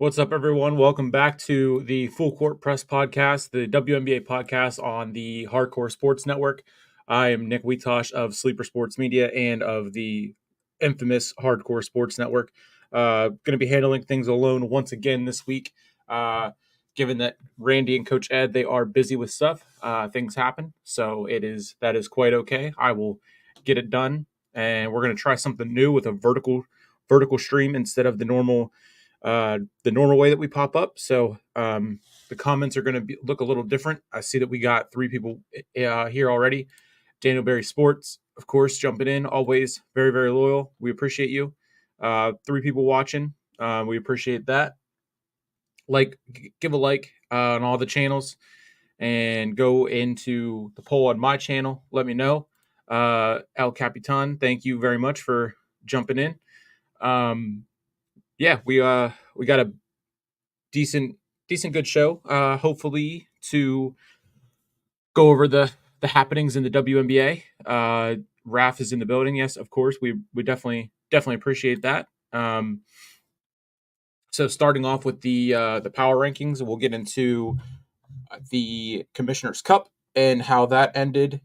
What's up, everyone? Welcome back to the Full Court Press podcast, the WNBA podcast on the Hardcore Sports Network. I am Nick Weitoish of Sleeper Sports Media and of the infamous Hardcore Sports Network. Going to be handling things alone once again this week. Given that Randy and Coach Ed, they are busy with stuff. Things happen, so that is quite okay. I will get it done, and we're going to try something new with a vertical stream instead of the normal way that we pop up. So the comments are going to look a little different. I see that we got 3 people here already. Daniel Berry Sports, of course, jumping in, always very, very loyal. We appreciate you. 3 people watching. We appreciate that. Give a like on all the channels and go into the poll on my channel. Let me know. El Capitan, thank you very much for jumping in. We got a decent good show. Hopefully to go over the happenings in the WNBA. Raf is in the building. Yes, of course. We definitely appreciate that. So starting off with the power rankings, we'll get into the Commissioner's Cup and how that ended.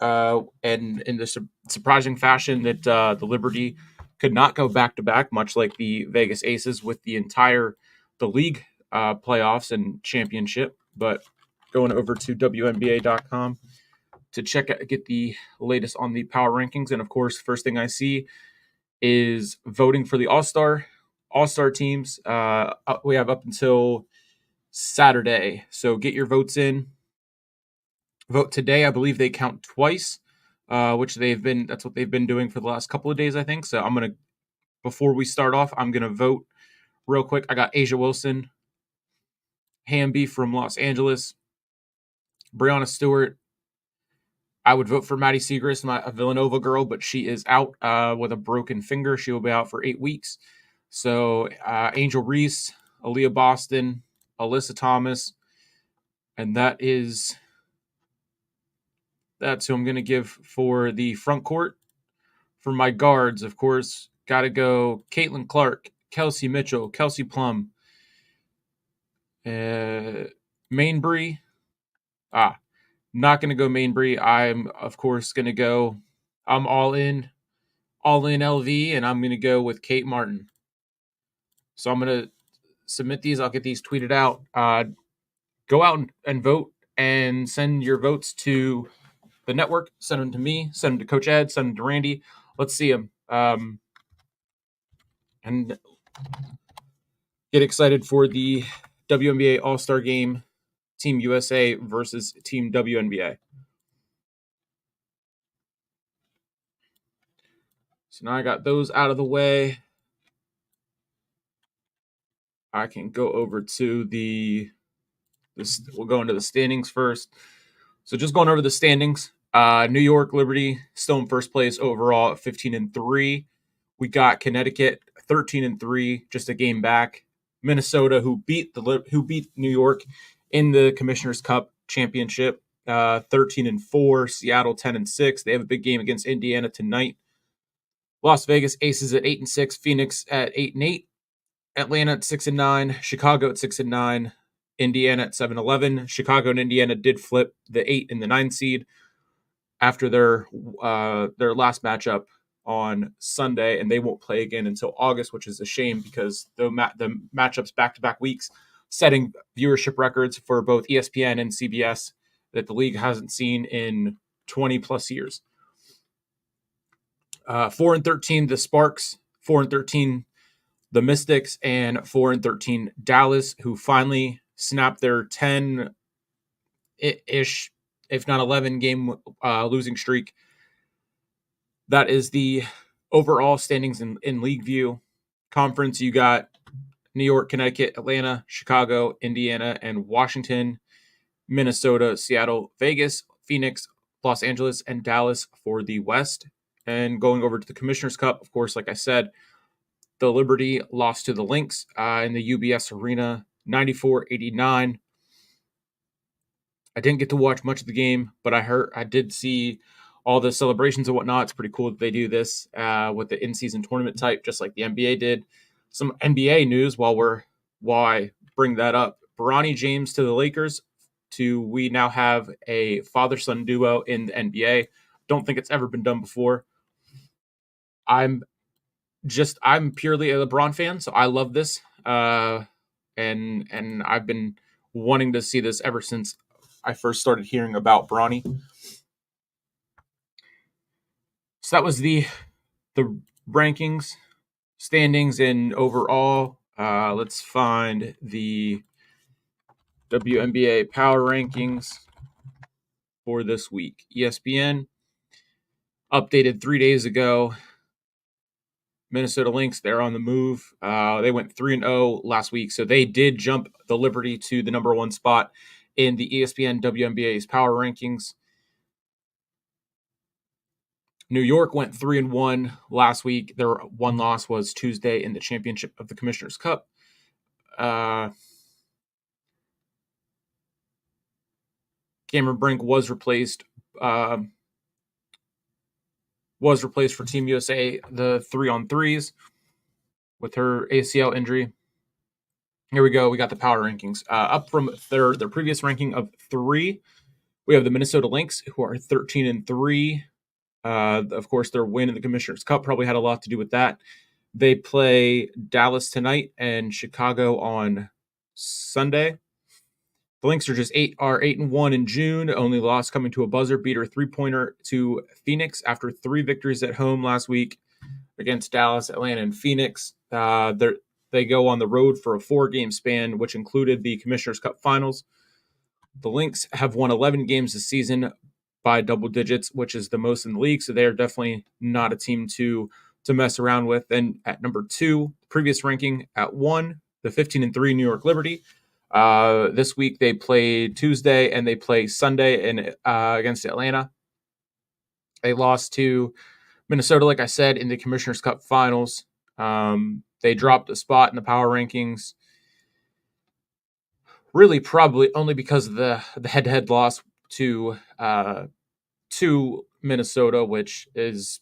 And in the surprising fashion that the Liberty could not go back-to-back, much like the Vegas Aces with the league playoffs and championship. But going over to WNBA.com to get the latest on the power rankings. And, of course, first thing I see is voting for the All-Star teams. We have up until Saturday. So get your votes in. Vote today. I believe they count twice, which that's what they've been doing for the last couple of days, I think. So before we start off, I'm going to vote real quick. I got Asia Wilson, Hamby from Los Angeles, Breonna Stewart. I would vote for Maddie Siegrist, a Villanova girl, but she is out with a broken finger. She will be out for 8 weeks. So Angel Reese, Aaliyah Boston, Alyssa Thomas, and that's who I'm going to give for the front court. For my guards, of course, got to go Caitlin Clark, Kelsey Mitchell, Kelsey Plum, Mainbree. Not going to go Mainbree. I'm, of course, going to go. I'm all in LV, and I'm going to go with Kate Martin. So I'm going to submit these. I'll get these tweeted out. Go out and vote and send your votes to the network. Send them to me. Send them to Coach Ed. Send them to Randy. Let's see them. And get excited for the WNBA All-Star Game, Team USA versus Team WNBA. So now I got those out of the way. I can go over to we'll go into the standings first. So just going over the standings, New York Liberty still in first place overall at 15-3. We got Connecticut 13-3, just a game back. Minnesota, who beat New York in the Commissioner's Cup championship, 13-4. Seattle 10-6. They have a big game against Indiana tonight. Las Vegas Aces at 8-6. Phoenix at 8-8. Atlanta at 6-9. Chicago at 6-9. Indiana at 7-11. Chicago and Indiana did flip the 8 and the 9 seed after their last matchup on Sunday, and they won't play again until August, which is a shame because the matchups back-to-back weeks, setting viewership records for both ESPN and CBS that the league hasn't seen in 20-plus years. 4-13, the Sparks. 4-13, the Mystics, and 4-13, Dallas, who finally snapped their 10-ish, if not 11-game losing streak. That is the overall standings in league view. Conference, you got New York, Connecticut, Atlanta, Chicago, Indiana, and Washington, Minnesota, Seattle, Vegas, Phoenix, Los Angeles, and Dallas for the West. And going over to the Commissioner's Cup, of course, like I said, the Liberty lost to the Lynx in the UBS Arena, 94-89. I didn't get to watch much of the game, but I did see all the celebrations and whatnot. It's pretty cool that they do this with the in-season tournament type, just like the NBA did. Some NBA news while we're why bring that up. Bronny James to the Lakers. We now have a father-son duo in the NBA. Don't think it's ever been done before. I'm purely a LeBron fan, so I love this. And I've been wanting to see this ever since I first started hearing about Bronny. So that was the rankings, standings, and overall. Let's find the WNBA power rankings for this week. ESPN updated 3 days ago. Minnesota Lynx, they're on the move. They went 3-0 last week, so they did jump the Liberty to the number 1 spot in the ESPN WNBA's power rankings. New York went 3-1 last week. Their one loss was Tuesday in the championship of the Commissioner's Cup. Cameron Brink was replaced for Team USA, the 3-on-3s, with her ACL injury. Here we go. We got the power rankings. Up from their previous ranking of 3, we have the Minnesota Lynx, who are 13-3. Of course, their win in the Commissioner's Cup probably had a lot to do with that. They play Dallas tonight and Chicago on Sunday. The Lynx are 8-1 in June. Only loss coming to a buzzer beater 3-pointer to Phoenix after 3 victories at home last week against Dallas, Atlanta, and Phoenix. They go on the road for a 4-game span, which included the Commissioner's Cup Finals. The Lynx have won 11 games this season by double digits, which is the most in the league. So they are definitely not a team to mess around with. And at number 2, previous ranking at 1, the 15-3 New York Liberty. This week they play Tuesday and they play Sunday against Atlanta. They lost to Minnesota, like I said, in the Commissioner's Cup Finals. They dropped a spot in the power rankings. Really, probably only because of the head-to-head loss to Minnesota, which is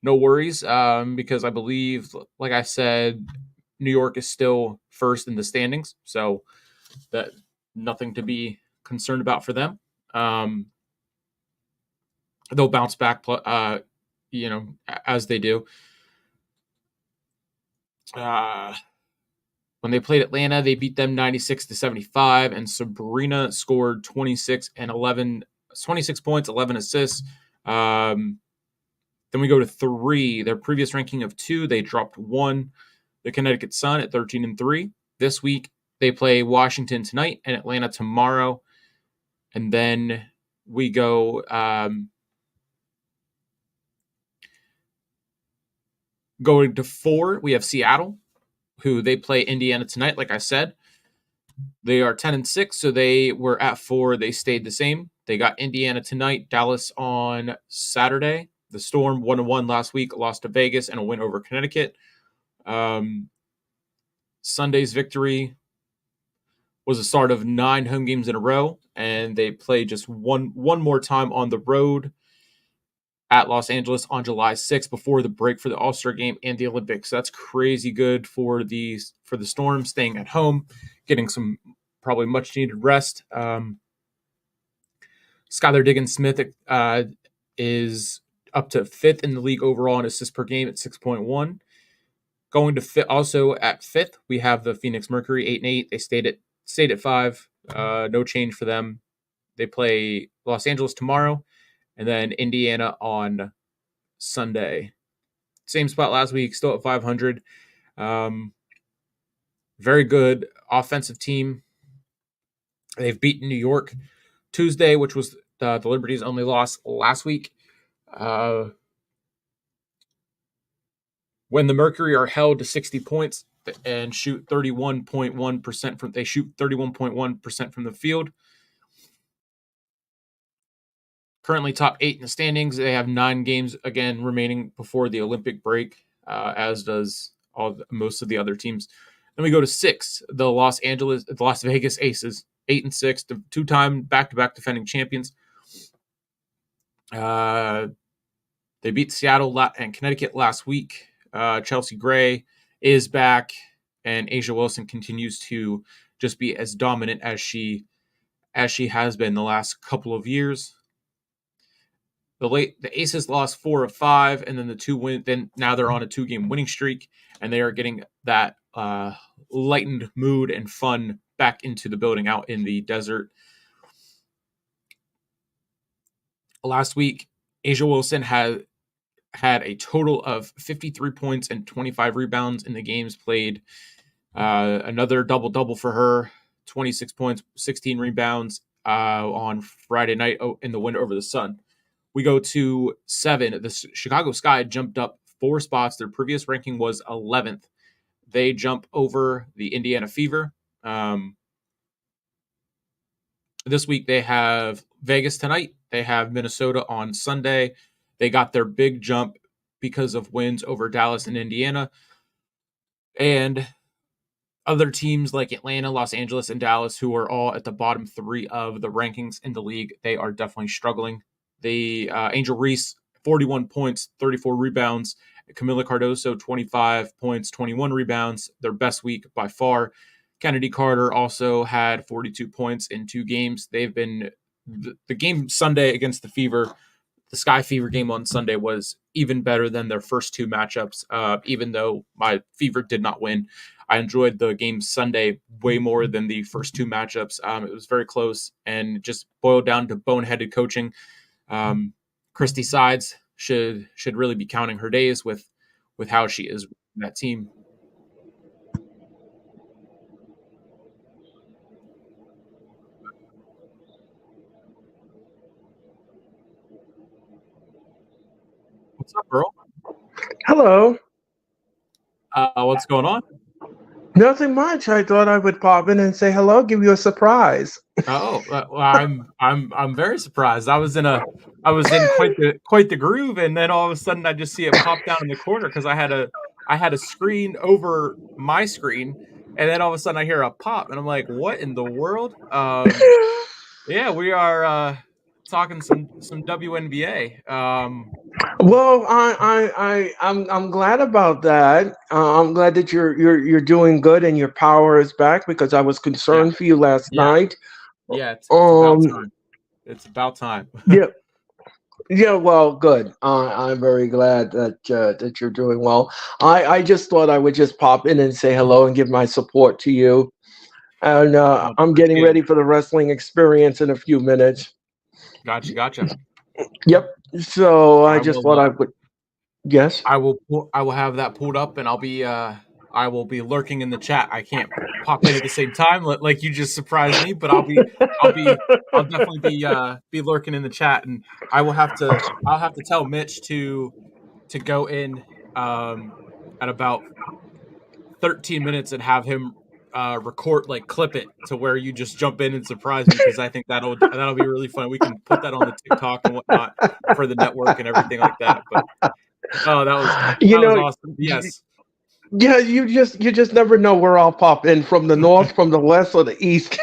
no worries, because I believe, like I said, New York is still first in the standings, so that nothing to be concerned about for them. They'll bounce back, as they do. When they played Atlanta, they beat them 96-75, and Sabrina scored 26 points, 11 assists. Then we go to 3. Their previous ranking of 2, they dropped 1. The Connecticut Sun at 13-3. This week, they play Washington tonight and Atlanta tomorrow. And then we go going to 4. We have Seattle, who they play Indiana tonight, like I said. They are 10-6, so they were at 4. They stayed the same. They got Indiana tonight, Dallas on Saturday. The Storm 1-1 last week, lost to Vegas, and a win over Connecticut. Sunday's victory was the start of 9 home games in a row, and they play just one more time on the road at Los Angeles on July 6th before the break for the All-Star game and the Olympics. So that's crazy good for the Storm, staying at home, getting some probably much-needed rest. Skylar Diggins-Smith is up to 5th in the league overall in assists per game at 6.1. Going to fit also at 5th, we have the Phoenix Mercury 8-8. They stayed at 5. No change for them. They play Los Angeles tomorrow, and then Indiana on Sunday. Same spot last week, still at 500. Very good offensive team. They've beaten New York Tuesday, which was the Liberty's only loss last week. When the Mercury are held to 60 points and shoot 31.1% from, they shoot 31.1% from the field. Currently top 8 in the standings. They have 9 games again remaining before the Olympic break, as does most of the other teams. Then we go to 6, the Las Vegas Aces, 8-6, the 2-time back-to-back defending champions. They beat Seattle and Connecticut last week. Chelsea Gray is back, and Asia Wilson continues to just be as dominant as she has been the last couple of years. The Aces lost 4 of 5, and then the 2 win. Then now they're on a 2-game winning streak, and they are getting that lightened mood and fun back into the building out in the desert. Last week, Asia Wilson had a total of 53 points and 25 rebounds in the games played. Another double-double for her, 26 points, 16 rebounds on Friday night in the win over the Sun. We go to 7. The Chicago Sky jumped up 4 spots. Their previous ranking was 11th. They jump over the Indiana Fever. This week they have Vegas tonight. They have Minnesota on Sunday. They got their big jump because of wins over Dallas and Indiana. And other teams like Atlanta, Los Angeles, and Dallas, who are all at the bottom 3 of the rankings in the league, they are definitely struggling. The Angel Reese, 41 points, 34 rebounds. Camila Cardoso, 25 points, 21 rebounds. Their best week by far. Kennedy Carter also had 42 points in 2 games. They've been the game Sunday against the Fever. The Sky Fever game on Sunday was even better than their first 2 matchups, even though my Fever did not win. I enjoyed the game Sunday way more than the first 2 matchups. It was very close and just boiled down to boneheaded coaching. Christy Sides should really be counting her days with how she is in that team. What's up, Earl? Hello. What's going on? Nothing much. I thought I would pop in and say hello, give you a surprise. Oh, well, I'm very surprised. I was in quite the groove, and then all of a sudden I just see it pop down in the corner because I had a screen over my screen, and then all of a sudden I hear a pop, and I'm like, what in the world? Yeah, we are talking some WNBA. Well, I'm glad about that. I'm glad that you're doing good and your power is back because I was concerned for you last night. Yeah, it's about time. It's about time. Yeah. Well, good. I'm very glad that you're doing well. I just thought I would just pop in and say hello and give my support to you. And I'm getting ready for the wrestling experience in a few minutes. Gotcha. Yep. So I just thought I would. Yes. I will have that pulled up, and I will be lurking in the chat. I can't pop in at the same time, like you just surprised me, but I'll definitely be lurking in the chat, and I'll have to tell Mitch to go in at about 13 minutes and have him record, like clip it to where you just jump in and surprise me, because I think that'll be really fun. We can put that on the TikTok and whatnot for the network and everything like that. But that was awesome. Yes. Yeah, you just never know where I'll pop in, from the north, from the west, or the east.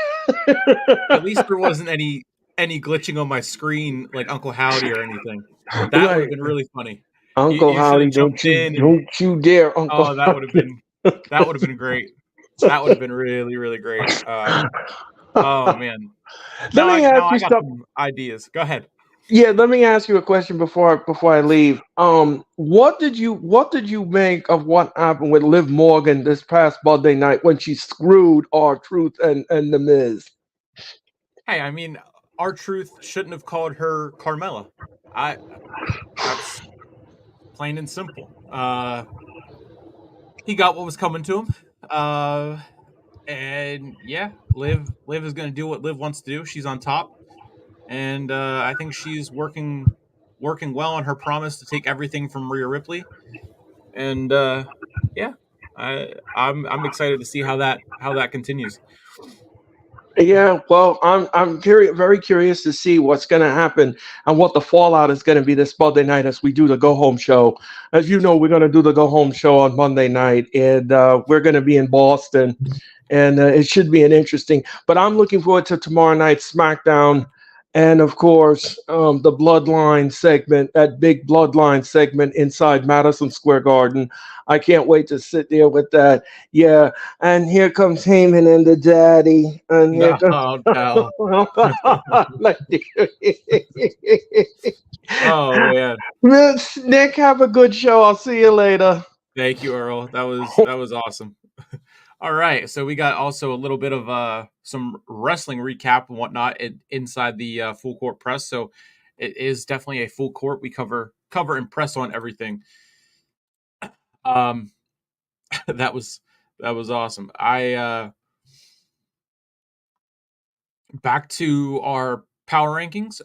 At least there wasn't any glitching on my screen like Uncle Howdy or anything. That would have been really funny. Uncle Howdy, don't you dare, Uncle. Oh, that would have been great. That would have been really, really great. Oh man. Let me ask you some ideas. Go ahead. Yeah, let me ask you a question before I leave. What did you make of what happened with Liv Morgan this past Monday night when she screwed R-Truth and The Miz? Hey, I mean, R-Truth shouldn't have called her Carmella. That's plain and simple. He got what was coming to him. And yeah, Liv is going to do what Liv wants to do. She's on top. And I think she's working well on her promise to take everything from Rhea Ripley. And yeah, I'm excited to see how that continues. Yeah, well, I'm very curious to see what's going to happen and what the fallout is going to be this Monday night as we do the Go Home show. As you know, we're going to do the Go Home show on Monday night, and we're going to be in Boston, and it should be an interesting. But I'm looking forward to tomorrow night's SmackDown. and of course, the Bloodline segment, that big Bloodline segment inside Madison Square Garden. I can't wait to sit there with that. Yeah, and here comes Heyman and the Daddy, and here comes. Oh no. Oh man. Miss Nick, have a good show. I'll see you later. Thank you, Earl. That was awesome. All right, so we got also a little bit of some wrestling recap and whatnot inside the full court press. So it is definitely a full court. We cover and press on everything. Um, that was awesome. Back to our power rankings.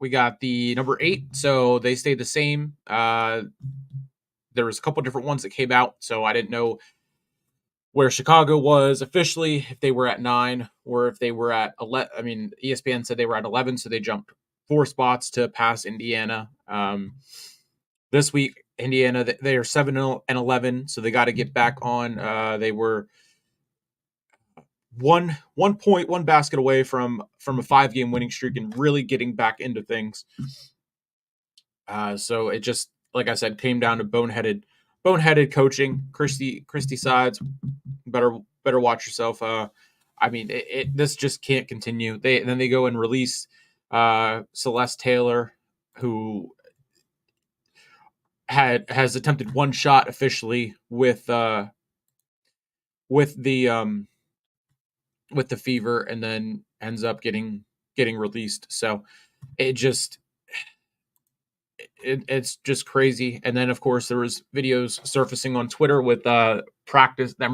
We got the number 8, so they stayed the same. There was a couple different ones that came out, so I didn't know where Chicago was officially, if they were at 9 or if they were at 11. I mean, ESPN said they were at 11, so they jumped 4 spots to pass Indiana. This week, Indiana, they are 7-11, so they got to get back on. They were one point, one basket away from a 5-game winning streak and really getting back into things. So it just, like I said, came down to boneheaded coaching. Christy Sides, better watch yourself. I mean, this just can't continue. They go and release Celeste Taylor, who has attempted one shot officially with the fever, and then ends up getting released. So it's just crazy. And then of course there was videos surfacing on Twitter with them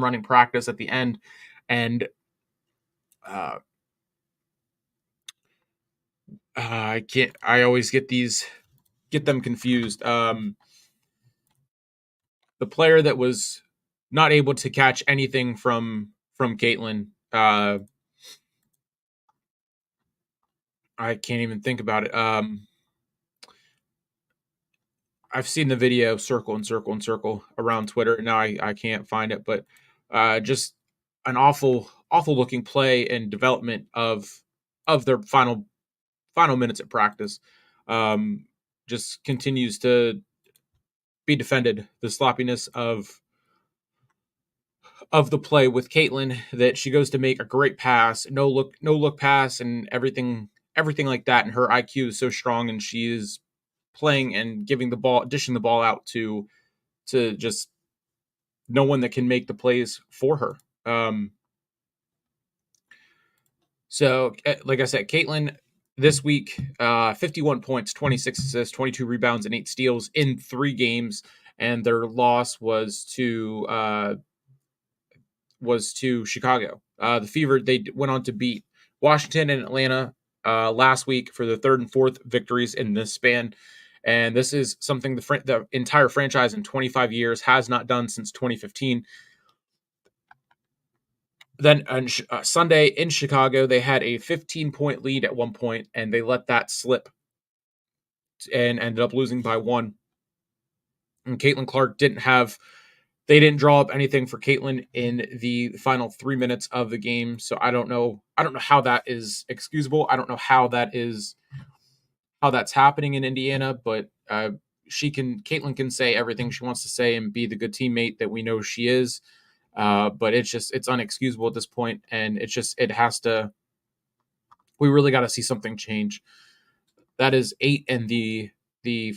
running practice at the end, and I always get them confused. The player that was not able to catch anything from Caitlin, I can't even think about it. I've seen the video circle and circle and circle around Twitter. Now I can't find it, but just an awful looking play and development of their final minutes at practice. Just continues to be defended. The sloppiness of the play with Caitlin, that she goes to make a great pass, no look pass, and everything like that. And her IQ is so strong, and she is playing and dishing the ball out to just no one that can make the plays for her. So, like I said, Caitlin this week, 51 points, 26 assists, 22 rebounds, and 8 steals in 3 games. And their loss was to Chicago. The Fever, they went on to beat Washington and Atlanta last week for the 3rd and 4th victories in this span. And this is something the entire franchise in 25 years has not done since 2015. Then on Sunday in Chicago, they had a 15-point lead at one point, and they let that slip and ended up losing by 1. And Caitlin Clark they didn't draw up anything for Caitlin in the final 3 minutes of the game. So I don't know how that is excusable. I don't know how that's happening in Indiana, but Caitlin can say everything she wants to say and be the good teammate that we know she is. But it's unexcusable at this point, and we really got to see something change. That is 8 and the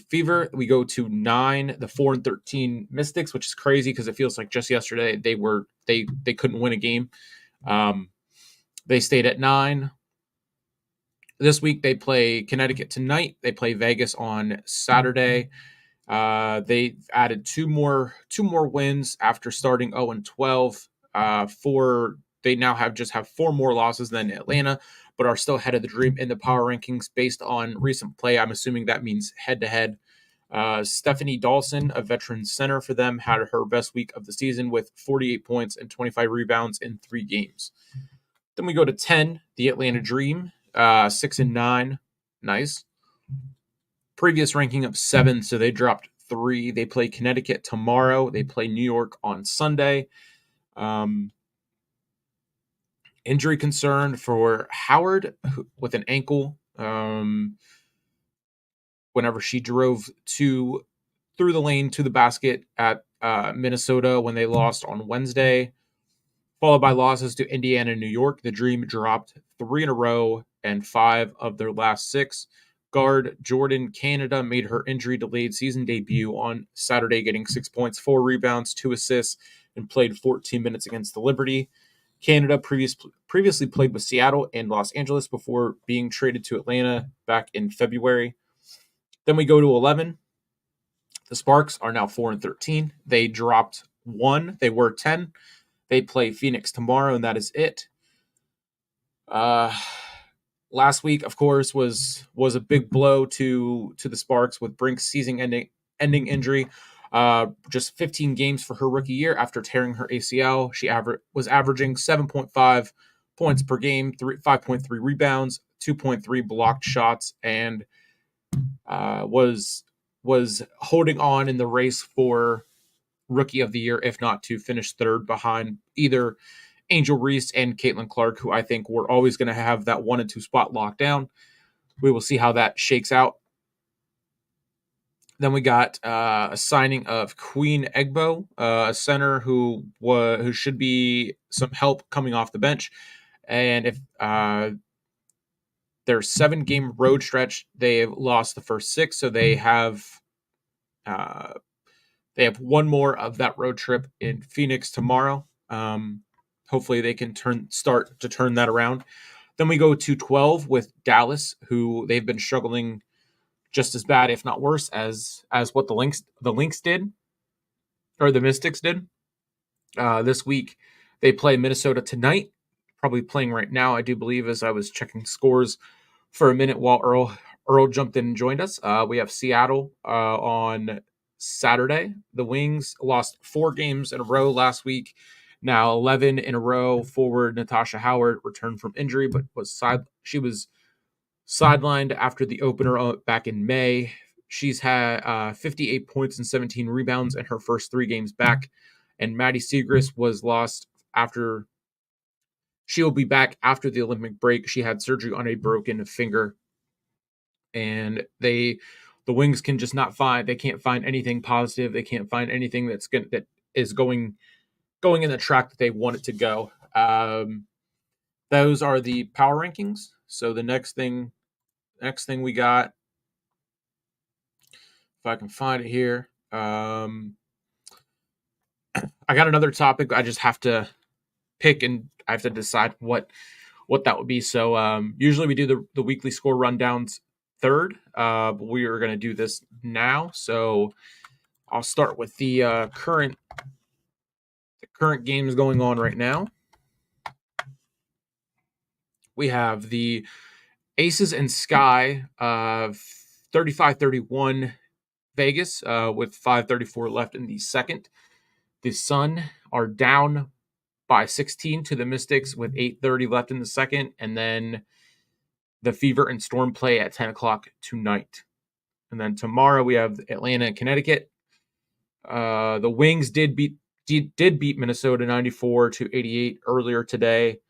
Fever. We go to 9, the 4-13 Mystics, which is crazy because it feels like just yesterday they couldn't win a game. They stayed at 9. This week they play Connecticut tonight. They play Vegas on Saturday. They added two more wins after starting 0-12. They now have 4 more losses than Atlanta, but are still ahead of the Dream in the power rankings based on recent play. I'm assuming that means head-to-head. Stephanie Dawson, a veteran center for them, had her best week of the season with 48 points and 25 rebounds in 3 games. Then we go to 10, the Atlanta Dream, 6-9. Nice. Previous ranking of 7, so they dropped 3. They play Connecticut tomorrow. They play New York on Sunday. Injury concern for Howard with an ankle. Whenever she drove through the lane to the basket at Minnesota when they lost on Wednesday, followed by losses to Indiana and New York. The Dream dropped 3 in a row and 5 of their last 6. Guard Jordan Canada made her injury-delayed season debut on Saturday, getting 6 points, 4 rebounds, 2 assists, and played 14 minutes against the Liberty. Canada previously played with Seattle and Los Angeles before being traded to Atlanta back in February. Then we go to 11. The Sparks are now 4-13. They dropped 1. They were 10. They play Phoenix tomorrow, and that is it. Last week, of course, was a big blow to the Sparks with Brink's season-ending injury. Just 15 games for her rookie year after tearing her ACL. She was averaging 7.5 points per game, 5.3 rebounds, 2.3 blocked shots, and was holding on in the race for Rookie of the Year, if not to finish third behind either Angel Reese and Caitlin Clark, who I think we're always going to have that 1 and 2 spot locked down. We will see how that shakes out. Then we got a signing of Queen Egbo, a center who should be some help coming off the bench. And if their 7-game road stretch, they've lost the first 6, so they have one more of that road trip in Phoenix tomorrow. Hopefully they can start to turn that around. Then we go to 12 with Dallas, who they've been struggling just as bad, if not worse, as what the Lynx did, or the Mystics did. This week they play Minnesota tonight, probably playing right now, I do believe, as I was checking scores for a minute while Earl jumped in and joined us. We have Seattle on Saturday. The Wings lost 4 games in a row last week. Now 11 in a row. Forward Natasha Howard returned from injury, but she was sidelined after the opener back in May. She's had 58 points and 17 rebounds in her first 3 games back. And Maddie Siegrist was lost after. She will be back after the Olympic break. She had surgery on a broken finger. And the Wings can just they can't find anything positive. They can't find anything that is going in the track that they want it to go. Those are the power rankings. So the next thing we got, if I can find it here, I got another topic. I just have to pick, and I have to decide what that would be. So usually we do the weekly score rundowns third, but we are going to do this now. So I'll start with the current games going on right now. We have the Aces and Sky 35-31 Vegas with 5:34 left in the second. The Sun are down by 16 to the Mystics with 8:30 left in the second, and then the Fever and Storm play at 10 o'clock tonight. And then tomorrow we have Atlanta and Connecticut. The Wings did beat Minnesota 94-88 earlier today.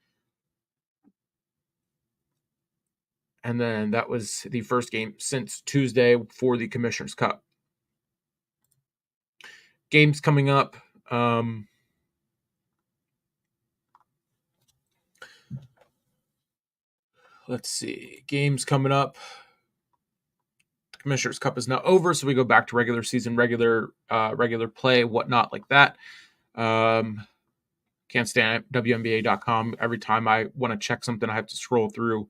And then that was the first game since Tuesday for the Commissioner's Cup. Games coming up. Let's see. Games coming up. The Commissioner's Cup is now over, so we go back to regular season, regular play, whatnot like that. Can't stand WNBA.com. Every time I want to check something, I have to scroll through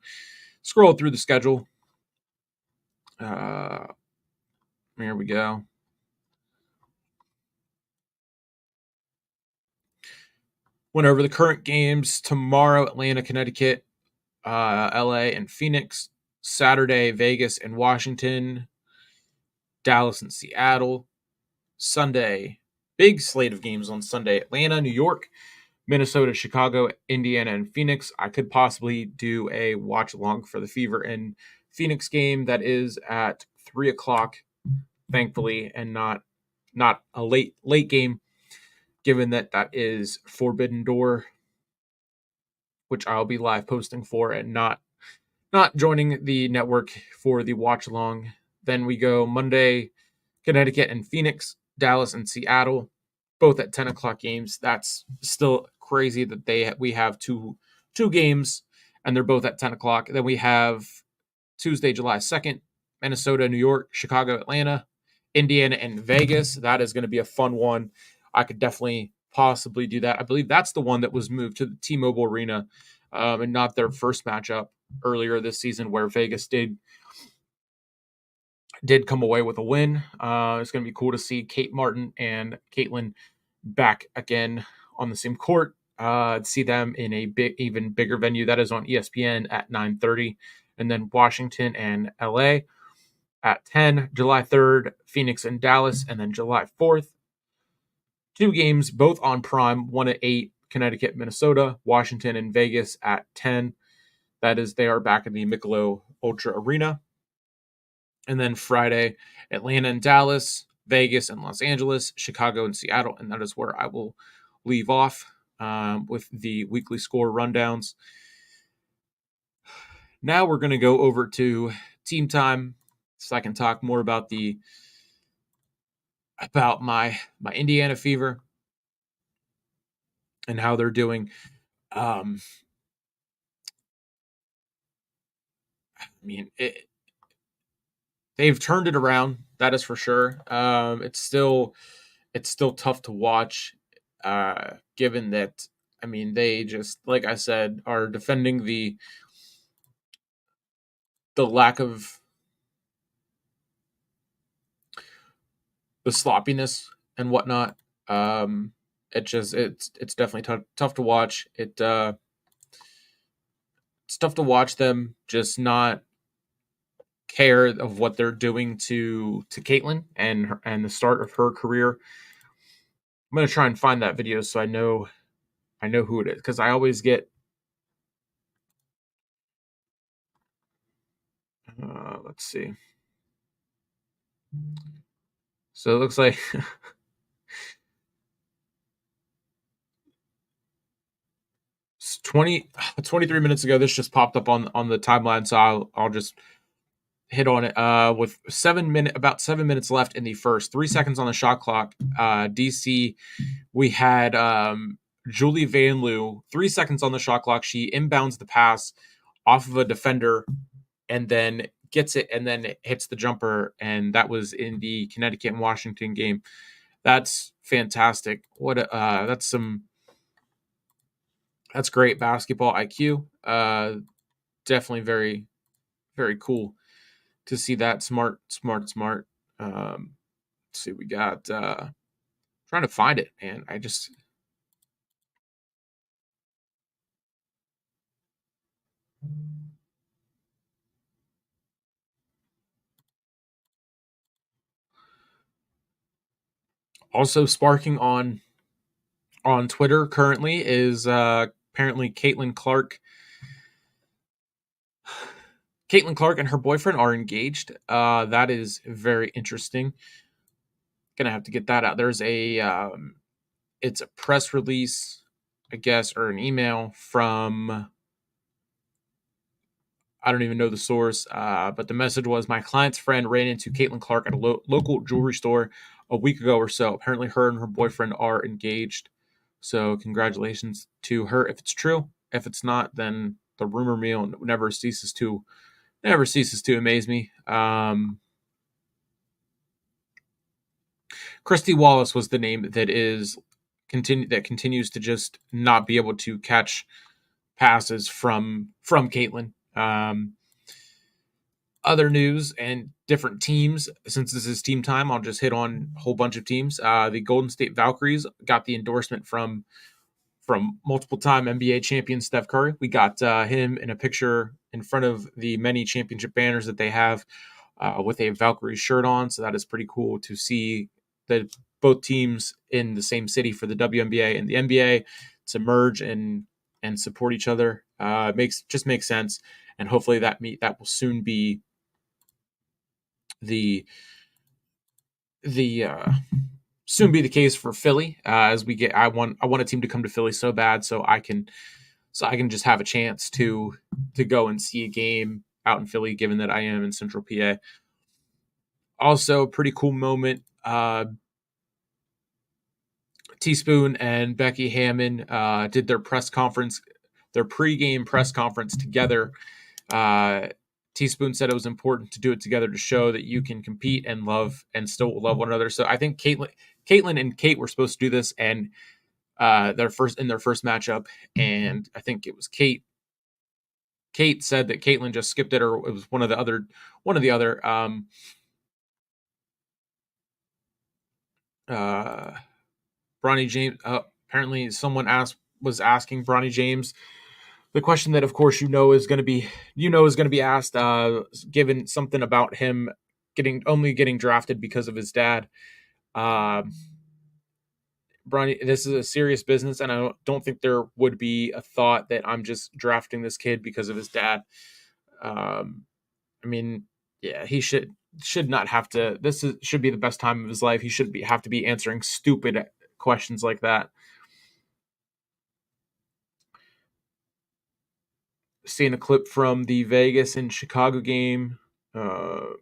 the schedule. Here we go. Went over the current games tomorrow: Atlanta, Connecticut, LA, and Phoenix. Saturday, Vegas and Washington, Dallas and Seattle. Sunday, big slate of games on Sunday: Atlanta, New York, Minnesota, Chicago, Indiana, and Phoenix. I could possibly do a watch along for the Fever and Phoenix game that is at 3 o'clock, thankfully, and not a late game, given that is Forbidden Door. which I'll be live posting for and not joining the network for the watch along. Then we go Monday, Connecticut and Phoenix, Dallas and Seattle, both at 10 o'clock games. That's still crazy that we have two games and they're both at 10 o'clock. Then we have Tuesday, July 2nd, Minnesota, New York, Chicago, Atlanta, Indiana, and Vegas. That is going to be a fun one. I could definitely possibly do that. I believe that's the one that was moved to the T-Mobile Arena, and not their first matchup earlier this season, where Vegas did come away with a win. It's going to be cool to see Kate Martin and Caitlin back again on the same court. See them in a even bigger venue that is on ESPN at 9:30, and then Washington and LA at 10. July 3rd, Phoenix and Dallas, and then July 4th, 2 games both on Prime. One at 8, Connecticut, Minnesota, Washington and Vegas at 10. That is, they are back in the Michelob Ultra Arena. And then Friday, Atlanta and Dallas, Vegas and Los Angeles, Chicago and Seattle. And that is where I will leave off with the weekly score rundowns. Now we're going to go over to team time, so I can talk more about my Indiana Fever and how they're doing. I mean, they've turned it around. That is for sure. It's still tough to watch, given that, I mean, they just, like I said, are defending the lack of the sloppiness and whatnot. It's definitely tough to watch. It's tough to watch them just not care of what they're doing to Caitlin and the start of her career. I'm gonna try and find that video so I know who it is, because I always get. Let's see. So it looks like 23 minutes ago. This just popped up on the timeline, so I'll just hit on it. With about 7 minutes left in the first, 3 seconds on the shot clock. DC, we had Julie Van Loo, 3 seconds on the shot clock. She inbounds the pass off of a defender and then gets it and then hits the jumper. And that was in the Connecticut and Washington game. That's fantastic. That's great basketball IQ. Definitely very, very cool to see that. Smart. Let's see, we got trying to find it, man. I just also sparking on Twitter currently is apparently Caitlin Clark. Caitlin Clark and her boyfriend are engaged. That is very interesting. Gonna have to get that out. There's it's a press release, I guess, or an email from, I don't even know the source, but the message was, my client's friend ran into Caitlin Clark at a local jewelry store a week ago or so. Apparently her and her boyfriend are engaged. So congratulations to her if it's true. If it's not, then the rumor mill never ceases to amaze me. Christy Wallace was the name that continues to just not be able to catch passes from Caitlin. Other news and different teams, since this is team time, I'll just hit on a whole bunch of teams. The Golden State Valkyries got the endorsement from multiple-time NBA champion Steph Curry. We got him in a picture in front of the many championship banners that they have with a Valkyrie shirt on. So that is pretty cool to see that both teams in the same city for the WNBA and the NBA to merge and support each other. Makes sense, and hopefully that will soon be the case for Philly. As we get, I want a team to come to Philly so bad, so I can so I can just have a chance to go and see a game out in Philly, given that I am in Central PA. Also, pretty cool moment. Teaspoon and Becky Hammon did their press conference, their pregame press conference together. Teaspoon said it was important to do it together to show that you can compete and love and still love one another. So I think Caitlin and Kate were supposed to do this, and their first matchup, and I think it was Kate. Kate said that Caitlin just skipped it, or it was one of the other. Bronny James. Apparently, someone was asking Bronny James the question that, of course, is going to be asked, given something about him getting drafted because of his dad. Bronny, this is a serious business, and I don't think there would be a thought that I'm just drafting this kid because of his dad. I mean, yeah, he should not have to. Should be the best time of his life. He should have to be answering stupid questions like that. Seeing a clip from the Vegas and Chicago game. No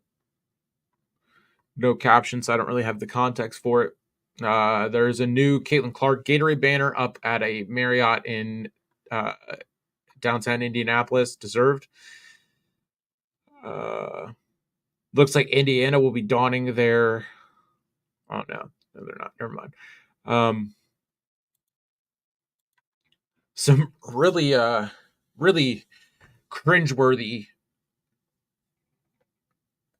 caption, so I don't really have the context for it. There's a new Caitlin Clark Gatorade banner up at a Marriott in downtown Indianapolis. Deserved. Looks like Indiana will be donning their. Oh no, they're not. Never mind. Some really, really cringeworthy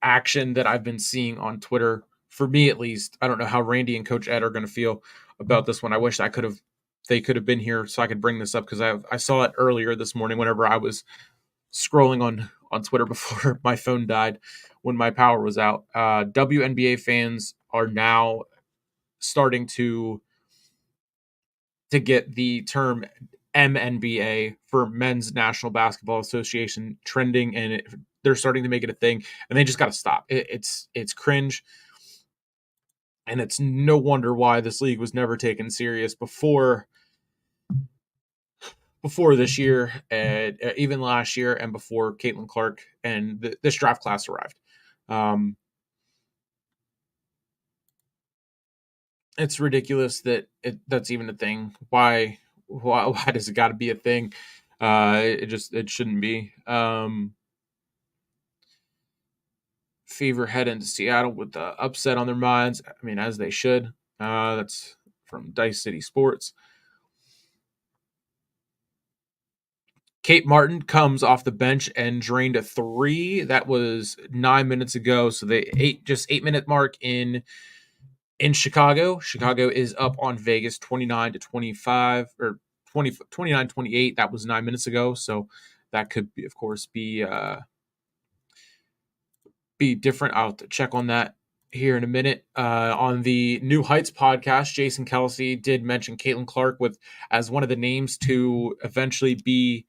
action that I've been seeing on Twitter, for me at least. I don't know how Randy and Coach Ed are going to feel about this one. I wish they could have been here so I could bring this up, because I saw it earlier this morning whenever I was scrolling on Twitter before my phone died when my power was out. WNBA fans are now starting to get the term MNBA, for Men's National Basketball Association, trending, and they're starting to make it a thing, and they just got to stop. It's cringe, and it's no wonder why this league was never taken serious before this year, and even last year, and before Caitlin Clark and this draft class arrived. It's ridiculous that that's even a thing. Why does it got to be a thing? It shouldn't be. Fever head into Seattle with the upset on their minds. I mean, as they should. That's from Dice City Sports. Kate Martin comes off the bench and drained a 3. That was 9 minutes ago. So the 8-minute mark in Chicago. Chicago is up on Vegas 29-25, or 29-28. That was 9 minutes ago. So that could be, of course, be different. I'll have to check on that here in a minute. On the New Heights podcast, Jason Kelsey did mention Caitlin Clark as one of the names to eventually be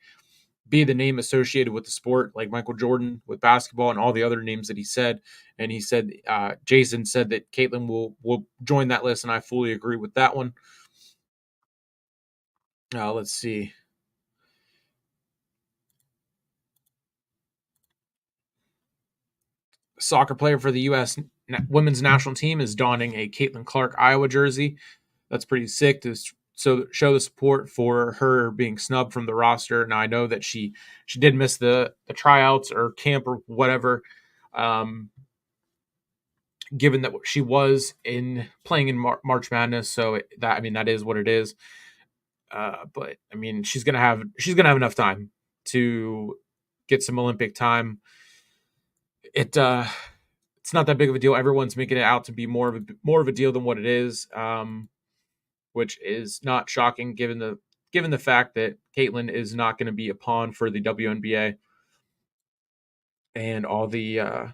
the name associated with the sport, like Michael Jordan with basketball and all the other names that he said. And he said, Jason said that Caitlin will join that list, and I fully agree with that one. Let's see. Soccer player for the U.S. women's national team is donning a Caitlin Clark Iowa jersey. That's pretty sick to show the support for her being snubbed from the roster. Now, I know that she did miss the tryouts or camp or whatever, given that she was playing in March Madness. So that is what it is. But I mean, she's gonna have enough time to get some Olympic time. It's not that big of a deal. Everyone's making it out to be more of a deal than what it is, which is not shocking given the fact that Caitlin is not going to be a pawn for the WNBA and all the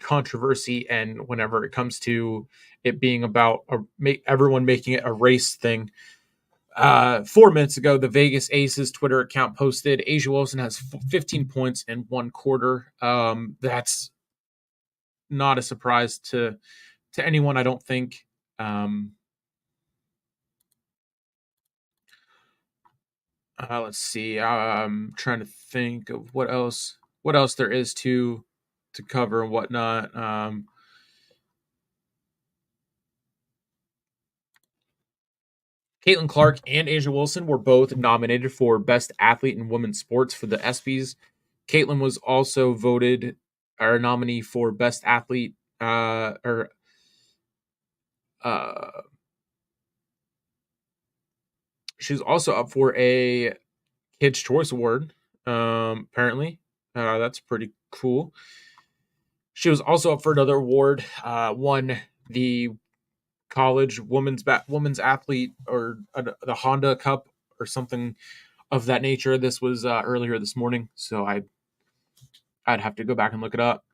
controversy, and whenever it comes to it being about everyone making it a race thing. 4 minutes ago, the Vegas Aces Twitter account posted A'ja Wilson has 15 points in one quarter. That's not a surprise to anyone, I don't think. Let's see. I'm trying to think of what else there is to cover and whatnot. Caitlin Clark and Asia Wilson were both nominated for Best Athlete in Women's Sports for the ESPYs. Caitlin was also voted our nominee for Best Athlete, or uh, she was also up for a Kids Choice Award. Apparently, that's pretty cool. She was also up for another award. Won the college women's athlete or the Honda Cup or something of that nature. This was earlier this morning, so I'd have to go back and look it up.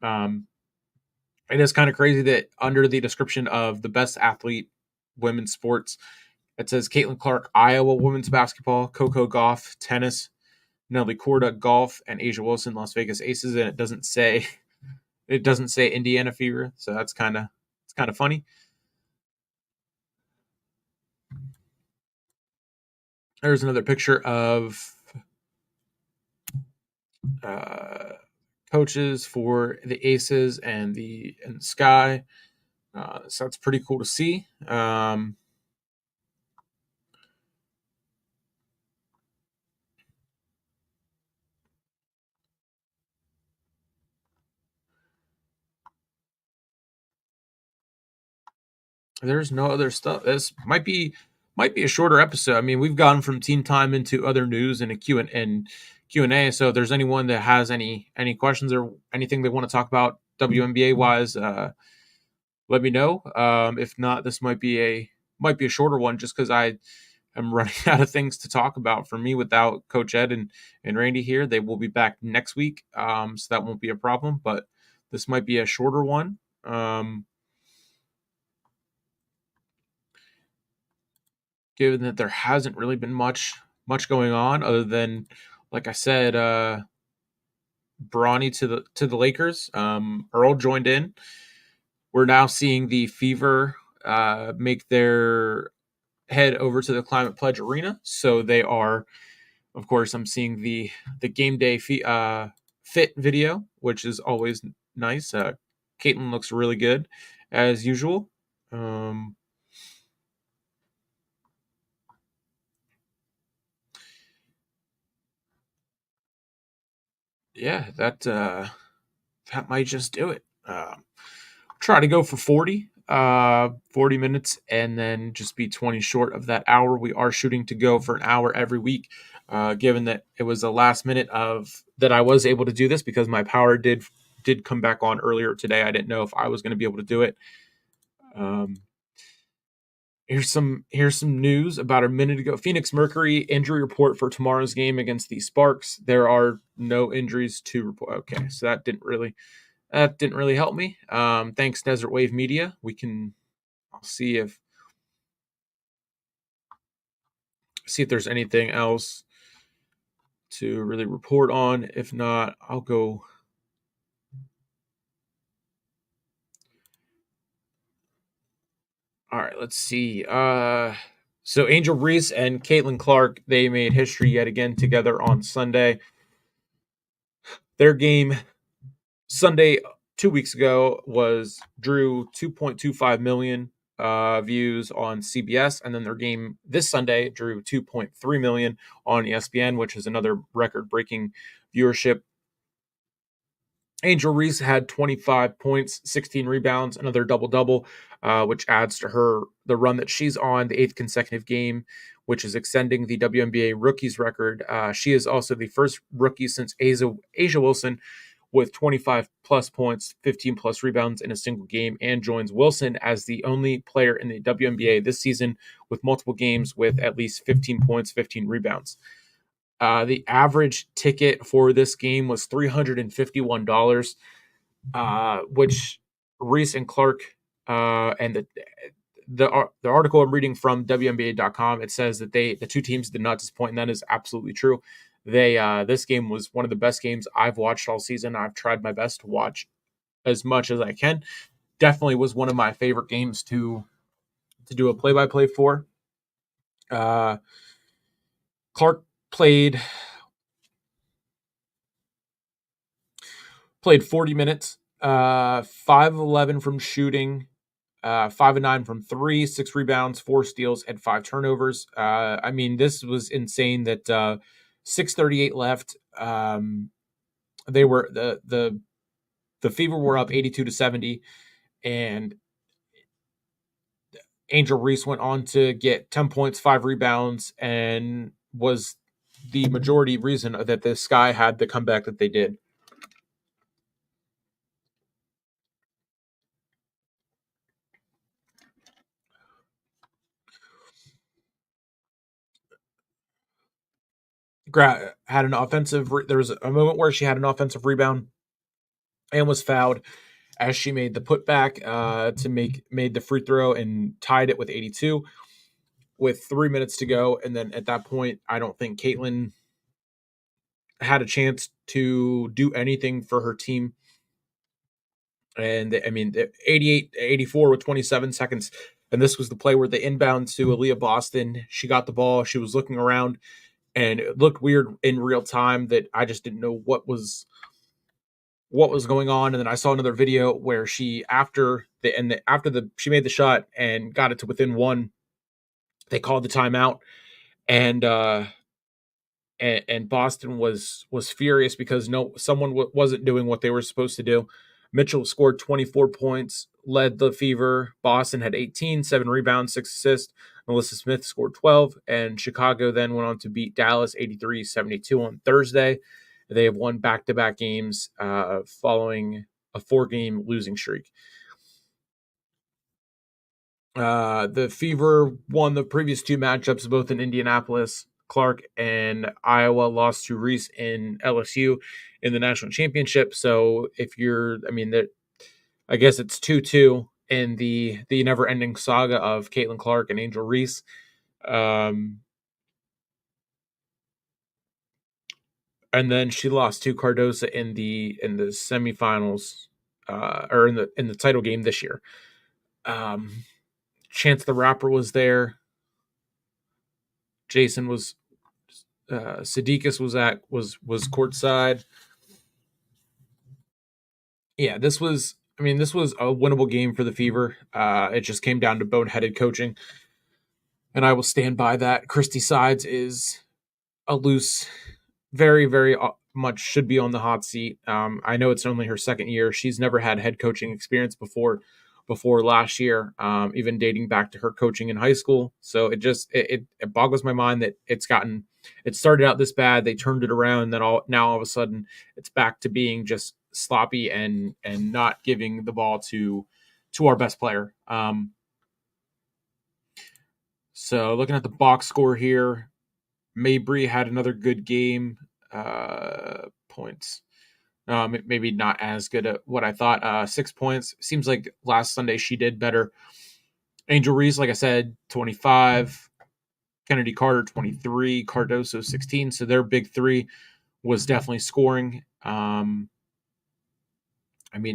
It is kind of crazy that under the description of the best athlete women's sports, it says Caitlin Clark, Iowa women's basketball, Coco Gauff, tennis, Nelly Korda, golf, and Asia Wilson, Las Vegas Aces, and it doesn't say Indiana Fever, so that's kind of funny. There's another picture of coaches for the Aces and the Sky. So that's pretty cool to see. There's no other stuff. This might be a shorter episode. I mean, we've gone from team time into other news and a Q&A. So if there's anyone that has any questions or anything they want to talk about WNBA wise, let me know. If not, this might be a shorter one just because I am running out of things to talk about. For me, without Coach Ed and Randy here, they will be back next week, so that won't be a problem. But this might be a shorter one. Given that there hasn't really been much going on other than, like I said, Bronny to the Lakers. Earl joined in. We're now seeing the Fever make their head over to the Climate Pledge Arena. So they are, of course, I'm seeing the game day fit video, which is always nice. Caitlin looks really good as usual. Yeah, that might just do it. Try to go for 40 minutes and then just be 20 short of that hour. We are shooting to go for an hour every week, given that it was the last minute of that I was able to do this because my power did come back on earlier today. I didn't know if I was going to be able to do it. Here's some news about a minute ago. Phoenix Mercury injury report for tomorrow's game against the Sparks. There are no injuries to report. Okay, so that didn't really help me. Thanks, Desert Wave Media. I'll see if there's anything else to really report on. If not, I'll go. All right, let's see. So Angel Reese and Caitlin Clark, they made history yet again together on Sunday. Their game Sunday 2 weeks ago drew 2.25 million views on CBS, and then their game this Sunday drew 2.3 million on ESPN, which is another record-breaking viewership. Angel Reese had 25 points, 16 rebounds, another double-double, which adds to the run that she's on, the 8th consecutive game, which is extending the WNBA rookies record. She is also the first rookie since Asia Wilson with 25 plus points, 15 plus rebounds in a single game, and joins Wilson as the only player in the WNBA this season with multiple games with at least 15 points, 15 rebounds. The average ticket for this game was $351, which Reese and Clark and the article I'm reading from WNBA.com, it says that the two teams did not disappoint, and that is absolutely true. This game was one of the best games I've watched all season. I've tried my best to watch as much as I can. Definitely was one of my favorite games to do a play-by-play for. Clark played 40 minutes, 5 of 11 from shooting, 5 of 9 from three, 6 rebounds, 4 steals, and 5 turnovers. I mean, this was insane that 6:38 left. They were the Fever were up 82-70, and Angel Reese went on to get 10 points, 5 rebounds, and was the majority reason that the Sky had the comeback that they did. Had an offensive. There was a moment where she had an offensive rebound and was fouled as she made the putback to made the free throw and tied it with 82 with 3 minutes to go. And then at that point, I don't think Caitlin had a chance to do anything for her team. And I mean, 88-84 with 27 seconds. And this was the play where they inbound to Aaliyah Boston. She got the ball. She was looking around, and it looked weird in real time that I just didn't know what was going on. And then I saw another video where she she made the shot and got it to within one, they called the timeout, and Boston was furious because someone wasn't doing what they were supposed to do. Mitchell scored 24 points, led the Fever. Boston had 18, 7 rebounds, 6 assists. Melissa Smith scored 12, and Chicago then went on to beat Dallas 83-72 on Thursday. They have won back-to-back games following a 4-game losing streak. The Fever won the previous 2 matchups, both in Indianapolis. Clark and Iowa lost to Reese in LSU in the national championship. So I guess it's 2-2 in the never-ending saga of Caitlin Clark and Angel Reese. And then she lost to Cardoso in the semifinals, or in the title game this year. Chance the Rapper was there. Jason was Sadiqus was courtside. Yeah, this was a winnable game for the Fever. It just came down to boneheaded coaching, and I will stand by that. Christy Sides is a loose, very, very much should be on the hot seat. I know it's only her second year. She's never had head coaching experience before last year, even dating back to her coaching in high school. So it boggles my mind that it started out this bad. They turned it around, and then now all of a sudden it's back to being just sloppy and not giving the ball to our best player. So looking at the box score here, Mabry had another good game. Points. Maybe not as good at what I thought. 6 points. Seems like last Sunday she did better. Angel Reese, like I said, 25. Kennedy Carter, 23. Cardoso, 16. So their big three was definitely scoring.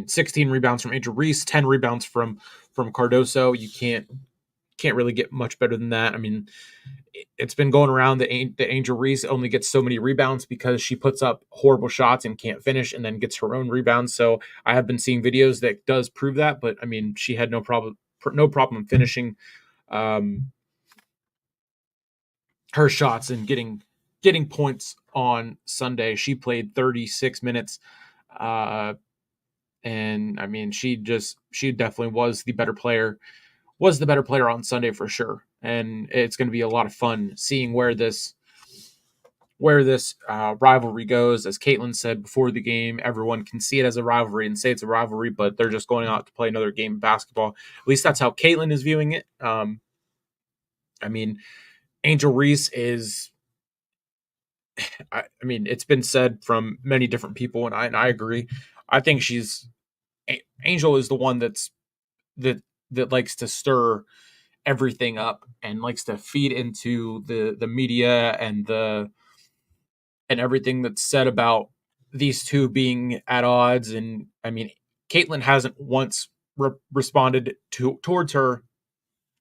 16 rebounds from Angel Reese, 10 rebounds from Cardoso. You can't really get much better than that. I mean, it's been going around that Angel Reese only gets so many rebounds because she puts up horrible shots and can't finish, and then gets her own rebounds. So I have been seeing videos that does prove that, but I mean, she had no problem finishing her shots and getting points on Sunday. She played 36 minutes. And I mean, she definitely was the better player on Sunday for sure. And it's going to be a lot of fun seeing where this rivalry goes. As Caitlin said before the game, everyone can see it as a rivalry and say it's a rivalry, but they're just going out to play another game of basketball. At least that's how Caitlin is viewing it. I mean, Angel Reese is, it's been said from many different people, and I agree. I think Angel is the one that likes to stir everything up and likes to feed into the media and everything that's said about these two being at odds. And I mean, Caitlin hasn't once responded towards her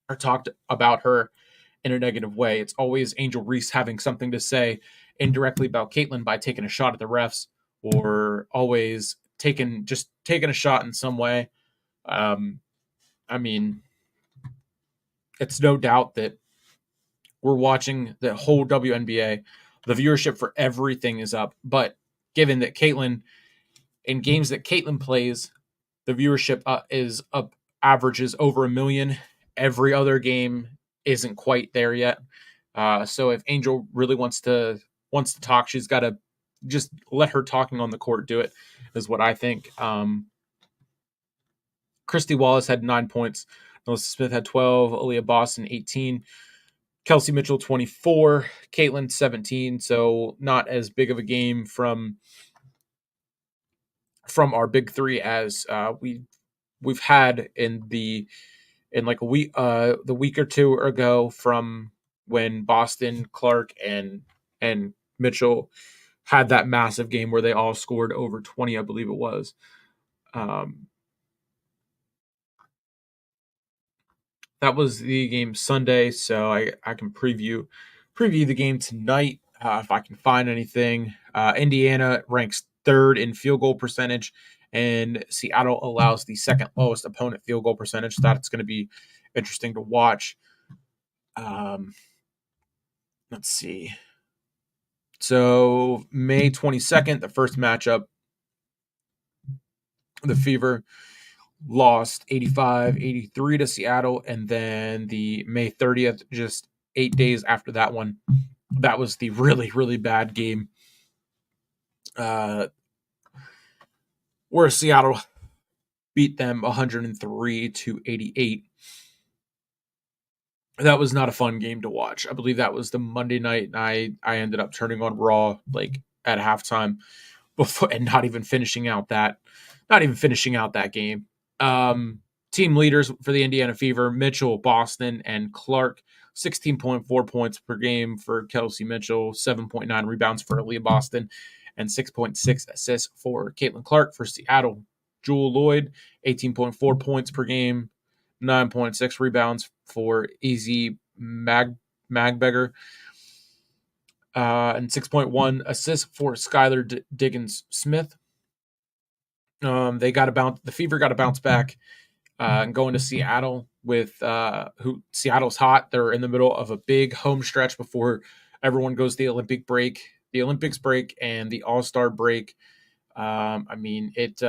or talked about her in a negative way. It's always Angel Reese having something to say indirectly about Caitlin by taking a shot at the refs, or always taking a shot in some way. Um, I mean, it's no doubt that we're watching the whole WNBA. The viewership for everything is up, but given that Caitlin in games that Caitlin plays, the viewership is up, averages over 1 million. Every other game isn't quite there yet. So if Angel really wants to talk, she's got to just let her talking on the court do it, is what I think. Christy Wallace had 9 points. Melissa Smith had 12. Aaliyah Boston 18. Kelsey Mitchell 24. Caitlin 17. So not as big of a game from our big three as we've had in like the week or two ago, from when Boston, Clark, and Mitchell had that massive game where they all scored over 20, I believe it was. That was the game Sunday, so I can preview the game tonight if I can find anything. Indiana ranks third in field goal percentage, and Seattle allows the second lowest opponent field goal percentage. So that's going to be interesting to watch. Let's see. So May 22nd, the first matchup, the Fever lost 85-83 to Seattle. And then the May 30th, just 8 days after that one, that was the really, really bad game where Seattle beat them 103-88. That was not a fun game to watch. I believe that was the Monday night, and I ended up turning on Raw like at halftime before, and not even finishing out that game. Team leaders for the Indiana Fever: Mitchell, Boston, and Clark. 16.4 points per game for Kelsey Mitchell, 7.9 rebounds for Aaliyah Boston, and 6.6 assists for Caitlin Clark. For Seattle, Jewel Lloyd, 18.4 points per game, 9.6 rebounds for Easy Magbeger, and 6.1 assists for Skylar Diggins Smith. The Fever got to bounce back and go into Seattle with who Seattle's hot. They're in the middle of a big home stretch before everyone goes the Olympics break and the All-Star break. I mean, it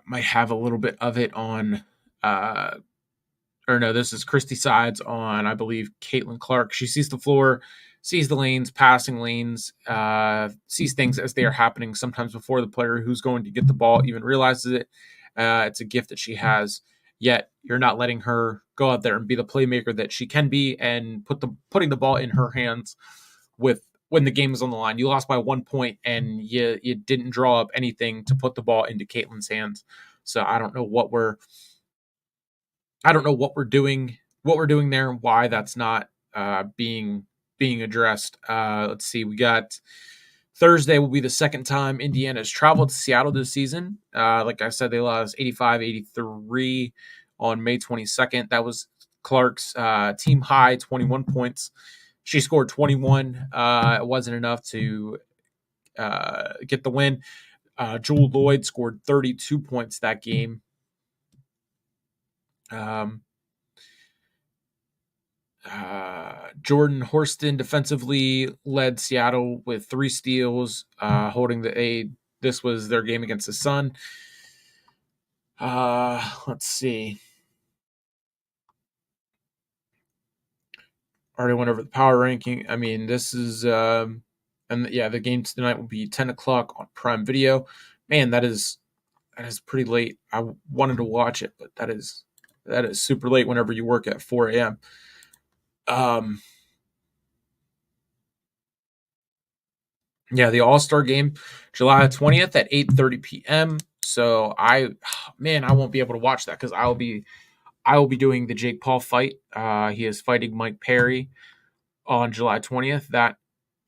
might have a little bit of it on or no, this is Christy Sides on, I believe, Caitlin Clark. She sees the floor, sees the lanes, passing lanes, sees things as they are happening, sometimes before the player who's going to get the ball even realizes it. It's a gift that she has, yet you're not letting her go out there and be the playmaker that she can be and putting the ball in her hands when the game is on the line. You lost by 1 point and you didn't draw up anything to put the ball into Caitlin's hands. So I don't know what we're doing there, and why that's not being addressed. Let's see. We got Thursday will be the second time Indiana's traveled to Seattle this season. Like I said, they lost 85-83 on May 22nd. That was Clark's team high 21 points. She scored 21. It wasn't enough to get the win. Jewel Lloyd scored 32 points that game. Jordan Horston defensively led Seattle with 3 steals, holding the A. This was their game against the Sun. Let's see. Already went over the power ranking. I mean, this is the game tonight will be 10 o'clock on Prime Video. Man, that is pretty late. I wanted to watch it, but that is super late whenever you work at 4 a.m. The All-Star game, July 20th at 8:30 p.m. So I won't be able to watch that because I will be doing the Jake Paul fight. He is fighting Mike Perry on July 20th. That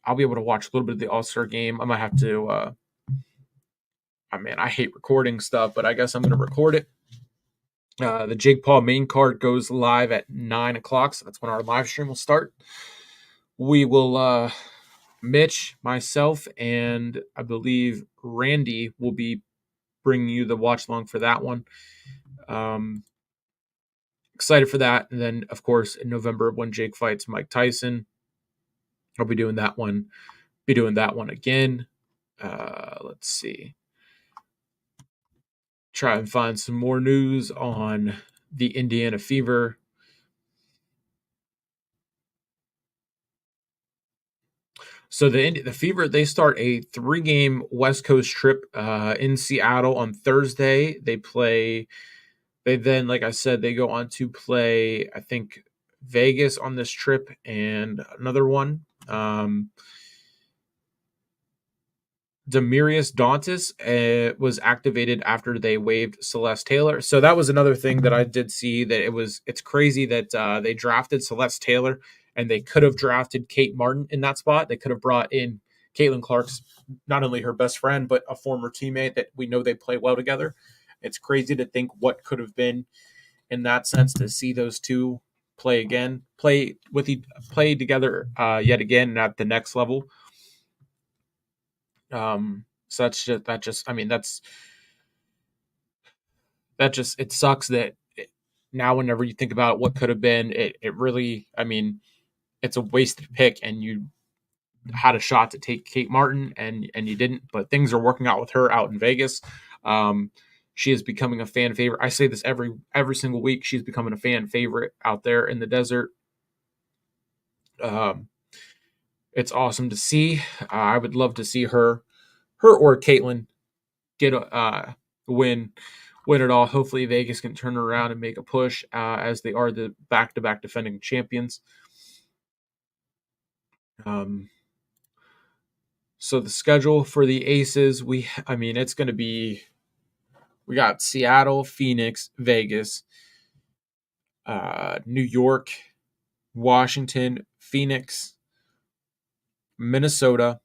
I'll be able to watch a little bit of the All-Star game. I might have to. I hate recording stuff, but I guess I'm going to record it The Jake Paul main card goes live at 9 o'clock, so that's when our live stream will start. We will, Mitch, myself, and I believe Randy will be bringing you the watch along for that one. Excited for that. And then, of course, in November, when Jake fights Mike Tyson, I'll be doing that one. Be doing that one again. Let's see. Try and find some more news on the Indiana Fever. So the Fever, they start a 3-game West Coast trip in Seattle on Thursday. They then, like I said, they go on to play, I think, Vegas on this trip and another one. Demarius Dantas was activated after they waived Celeste Taylor. So that was another thing that I did see, that it's crazy that they drafted Celeste Taylor and they could have drafted Kate Martin in that spot. They could have brought in Caitlin Clark's, not only her best friend, but a former teammate that we know they play well together. It's crazy to think what could have been in that sense, to see those two play together yet again at the next level. So it sucks that now whenever you think about what could have been, it really, it's a wasted pick, and you had a shot to take Kate Martin and you didn't, but things are working out with her out in Vegas. She is becoming a fan favorite. I say this every single week. She's becoming a fan favorite out there in the desert. It's awesome to see. I would love to see her or Caitlin get a win it all. Hopefully Vegas can turn around and make a push as they are the back-to-back defending champions. So the schedule for the Aces, it's going to be, we got Seattle, Phoenix, Vegas, New York, Washington, Phoenix, Minnesota,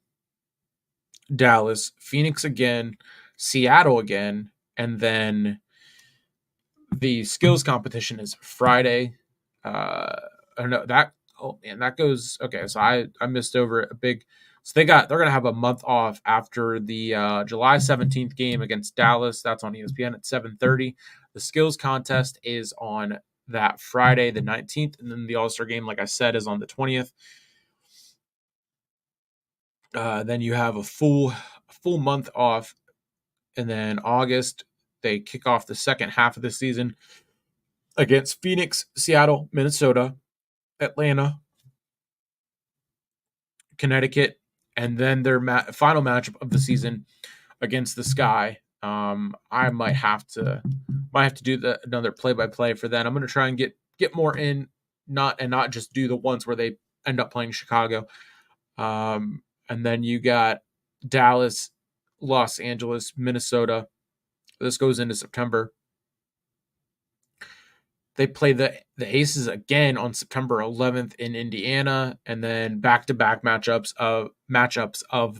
Dallas, Phoenix again, Seattle again, and then the skills competition is Friday. That goes okay. So I missed over a big. So they're gonna have a month off after the July 17th game against Dallas. That's on ESPN at 7:30. The skills contest is on that Friday, the 19th, and then the All-Star game, like I said, is on the 20th. Then you have a full month off, and then August they kick off the second half of the season against Phoenix, Seattle, Minnesota, Atlanta, Connecticut, and then their final matchup of the season against the Sky. I might have to do another play-by-play for that. I'm going to try and get more in, not just do the ones where they end up playing Chicago. And then you got Dallas, Los Angeles, Minnesota. This goes into September. They play the Aces again on September 11th in Indiana, and then back-to-back matchups of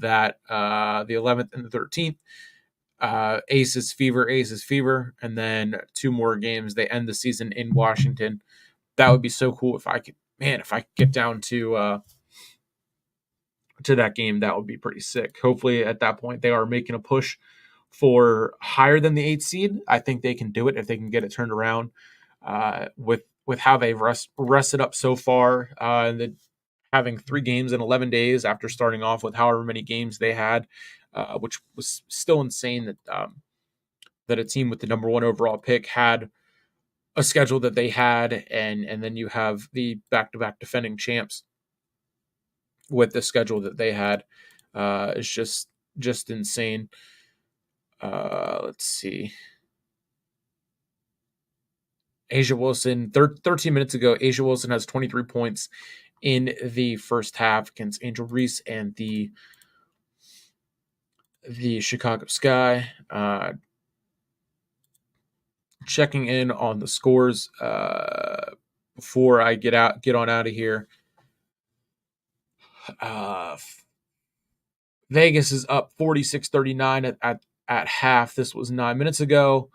that the 11th and the 13th. Aces Fever, and then 2 more games. They end the season in Washington. That would be so cool if I could get down to that game. That would be pretty sick. Hopefully at that point they are making a push for higher than the 8th seed. I think they can do it if they can get it turned around. With how they've rested up so far, and having 3 games in 11 days after starting off with however many games they had, which was still insane that a team with the number 1 overall pick had a schedule that they had, and then you have the back-to-back defending champs with the schedule that they had. It's just insane. Let's see. Asia Wilson, 13 minutes ago, Asia Wilson has 23 points in the first half against Angel Reese and the Chicago Sky. Checking in on the scores before I get on out of here. Vegas is up 46-39 at half. This was 9 minutes ago.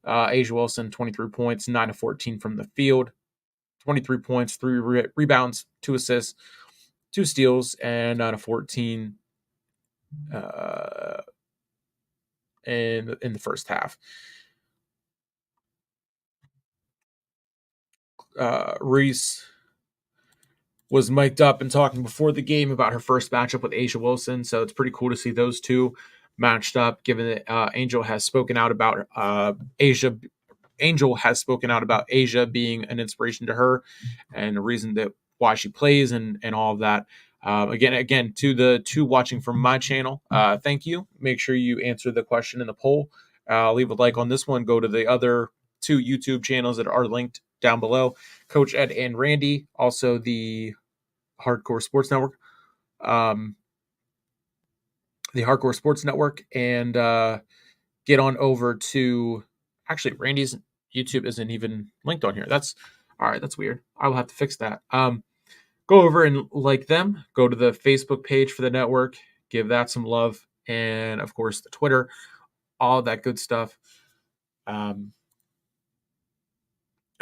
Asia Wilson, 23 points, 9 of 14 from the field, 23 points, 3 rebounds, 2 assists, 2 steals, and 9 of 14 in the first half. Reese was mic'd up and talking before the game about her first matchup with Asia Wilson, so it's pretty cool to see those two matched up. Given that Angel has spoken out about Asia being an inspiration to her and the reason that why she plays and all of that. Again, to the two watching from my channel, thank you. Make sure you answer the question in the poll. Leave a like on this one. Go to the other 2 YouTube channels that are linked down below. Coach Ed and Randy, also the Hardcore Sports Network. The Hardcore Sports Network, and get on over to actually Randy's YouTube isn't even linked on here. That's all right. That's weird. I will have to fix that. Go over and like them. Go to the Facebook page for the network. Give that some love, and of course the Twitter, all that good stuff.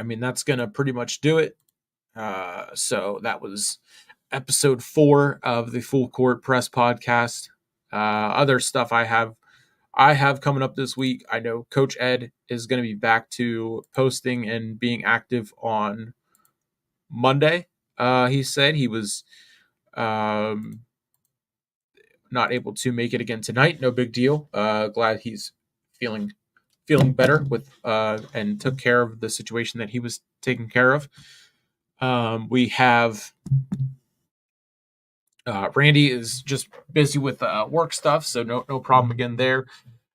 That's gonna pretty much do it. So that was episode 4 of the Full Court Press podcast. Other stuff I have coming up this week. I know Coach Ed is going to be back to posting and being active on Monday. He said he was not able to make it again tonight. No big deal. Glad he's feeling better with and took care of the situation that he was taking care of. We have Randy is just busy with work stuff, so no problem again there.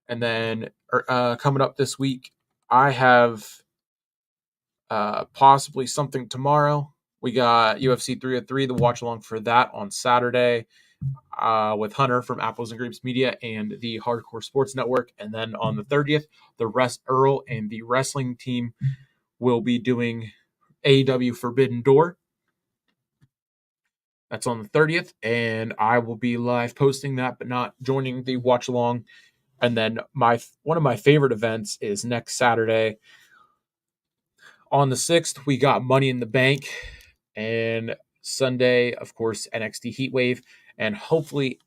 And then coming up this week, I have possibly something tomorrow. We got UFC 303, the watch along for that on Saturday with Hunter from Apples and Grapes Media and the Hardcore Sports Network. And then on the 30th, Earl and the wrestling team will be doing AEW Forbidden Door. That's on the 30th, and I will be live posting that, but not joining the watch along. And then one of my favorite events is next Saturday. On the 6th, we got Money in the Bank, and Sunday, of course, NXT Heatwave, and hopefully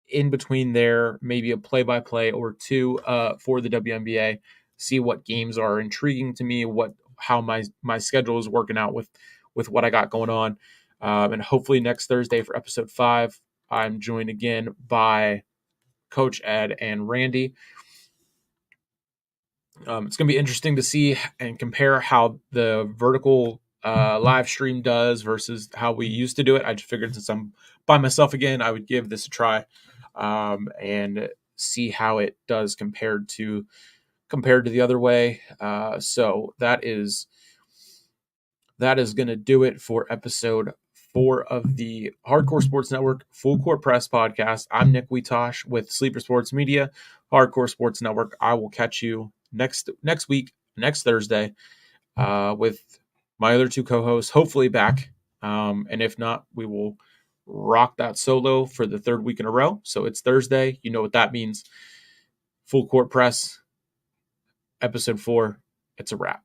in between there, maybe a play-by-play or 2 for the WNBA. See what games are intriguing to me, how my schedule is working out with what I got going on. And hopefully next Thursday for episode 5, I'm joined again by Coach Ed and Randy. It's going to be interesting to see and compare how the vertical live stream does versus how we used to do it. I just figured since I'm by myself again, I would give this a try and see how it does compared to the other way. So that is going to do it for episode 4 of the Hardcore Sports Network Full Court Press podcast. I'm Nick Weitoish with Sleeper Sports Media, Hardcore Sports Network. I will catch you next week, next Thursday, with my other 2 co-hosts, hopefully back. And if not, we will rock that solo for the 3rd week in a row. So it's Thursday. You know what that means. Full Court Press, episode 4. It's a wrap.